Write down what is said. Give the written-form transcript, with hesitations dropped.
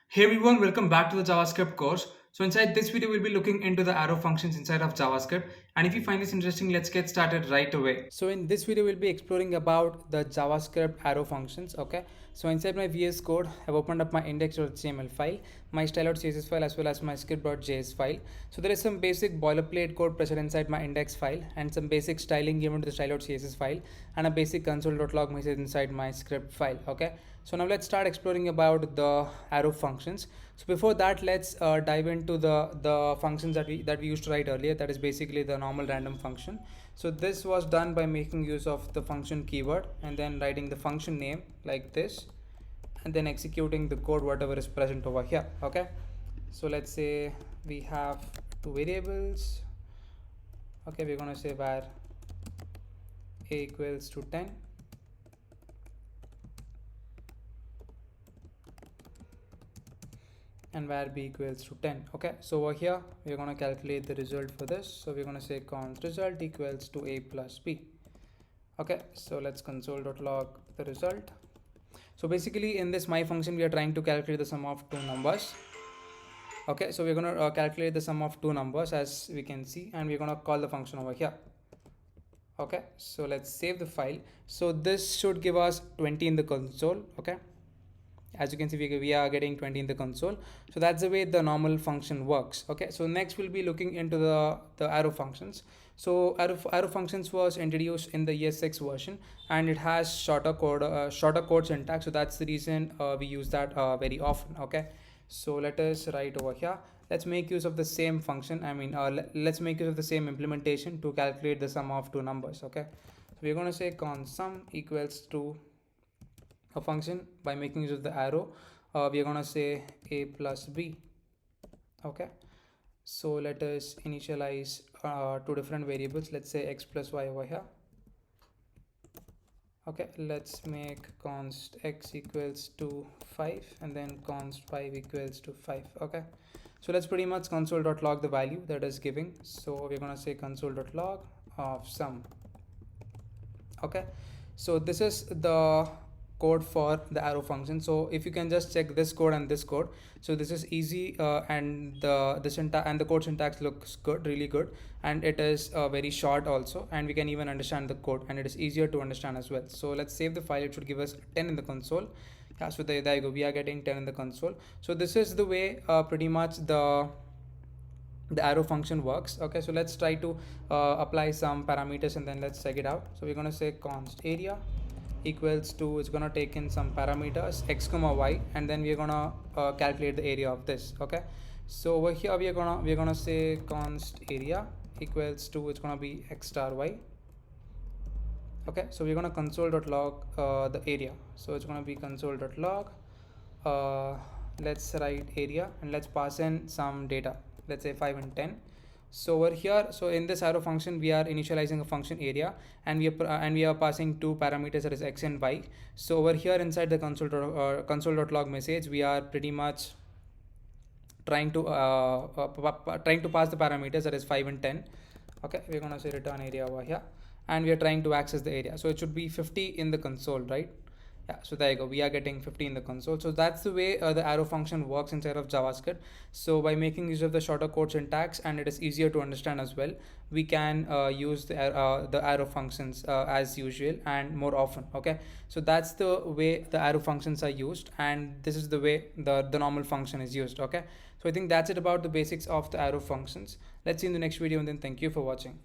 Hey everyone, welcome back to the JavaScript course. So inside this video, we'll be looking into the arrow functions inside of JavaScript. And if you find this interesting, let's get started right away. So in this video, we'll be exploring about the JavaScript arrow functions. Okay. So inside my VS Code, I've opened up my index.html file, my style.css file, as well as my script.js file. So there is some basic boilerplate code present inside my index file and some basic styling given to the style.css file and a basic console.log message inside my script file. Okay. So now let's start exploring about the arrow functions. So before that, let's dive into the functions that we used to write earlier. That is basically the normal random function. So this was done by making use of the function keyword and then writing the function name like this, and then executing the code whatever is present over here. Okay. So let's say we have two variables. Okay, we're gonna say var a equals to 10. And var b equals to 10. Okay, so over here we're going to calculate the result for this. So we're going to say const result equals to a plus b. Okay, so let's console.log the result. So basically in this my function we are trying to calculate the sum of two numbers. Okay, so we're going to calculate the sum of two numbers as we can see, and we're going to call the function over here. Okay, so let's save the file. So this should give us 20 in the console. Okay, as you can see we are getting 20 in the console. So that's the way the normal function works. Okay, so next we'll be looking into the arrow functions. So arrow functions was introduced in the ES6 version, and it has shorter code syntax. So that's the reason we use that very often. Okay, so let us write over here. Let's make use of the same function. Let's make use of the same implementation to calculate the sum of two numbers. Okay, so we're going to say const sum equals to a function. By making use of the arrow, we are going to say a plus b. Okay, so let us initialize two different variables. Let's say x plus y over here. Okay, let's make const x equals to 5 and then const 5 equals to 5. Okay, so let's pretty much console.log the value that is giving. So we're going to say console.log of sum. Okay, so this is the code for the arrow function. So if you can just check this code and this code, so this is easy, and the syntax and the code syntax looks good, really good, and it is very short also, and we can even understand the code, and it is easier to understand as well. So let's save the file. It should give us 10 in the console. Yeah, so there you go, we are getting 10 in the console. So this is the way pretty much the arrow function works. Okay, so let's try to apply some parameters and then let's check it out. So we're going to say const area equals to, it's going to take in some parameters x comma y, and then we're going to calculate the area of this. Okay, so over here we're going to say const area equals to, it's going to be x star y. Okay, so we're going to console.log the area. So it's going to be console.log, let's write area and let's pass in some data, let's say 5 and 10. So over here, so in this arrow function we are initializing a function area, and we are passing two parameters, that is x and y. So over here inside the console.log message, we are pretty much trying to pass the parameters, that is 5 and 10. Okay, we're going to say return area over here, and we are trying to access the area. So it should be 50 in the console, right? Yeah, so there you go, we are getting 50 in the console. So that's the way the arrow function works inside of JavaScript. So by making use of the shorter code syntax, and it is easier to understand as well, we can use the arrow functions as usual and more often. Okay, so that's the way the arrow functions are used, and this is the way the normal function is used. Okay, so I think that's it about the basics of the arrow functions. Let's see in the next video, and then thank you for watching.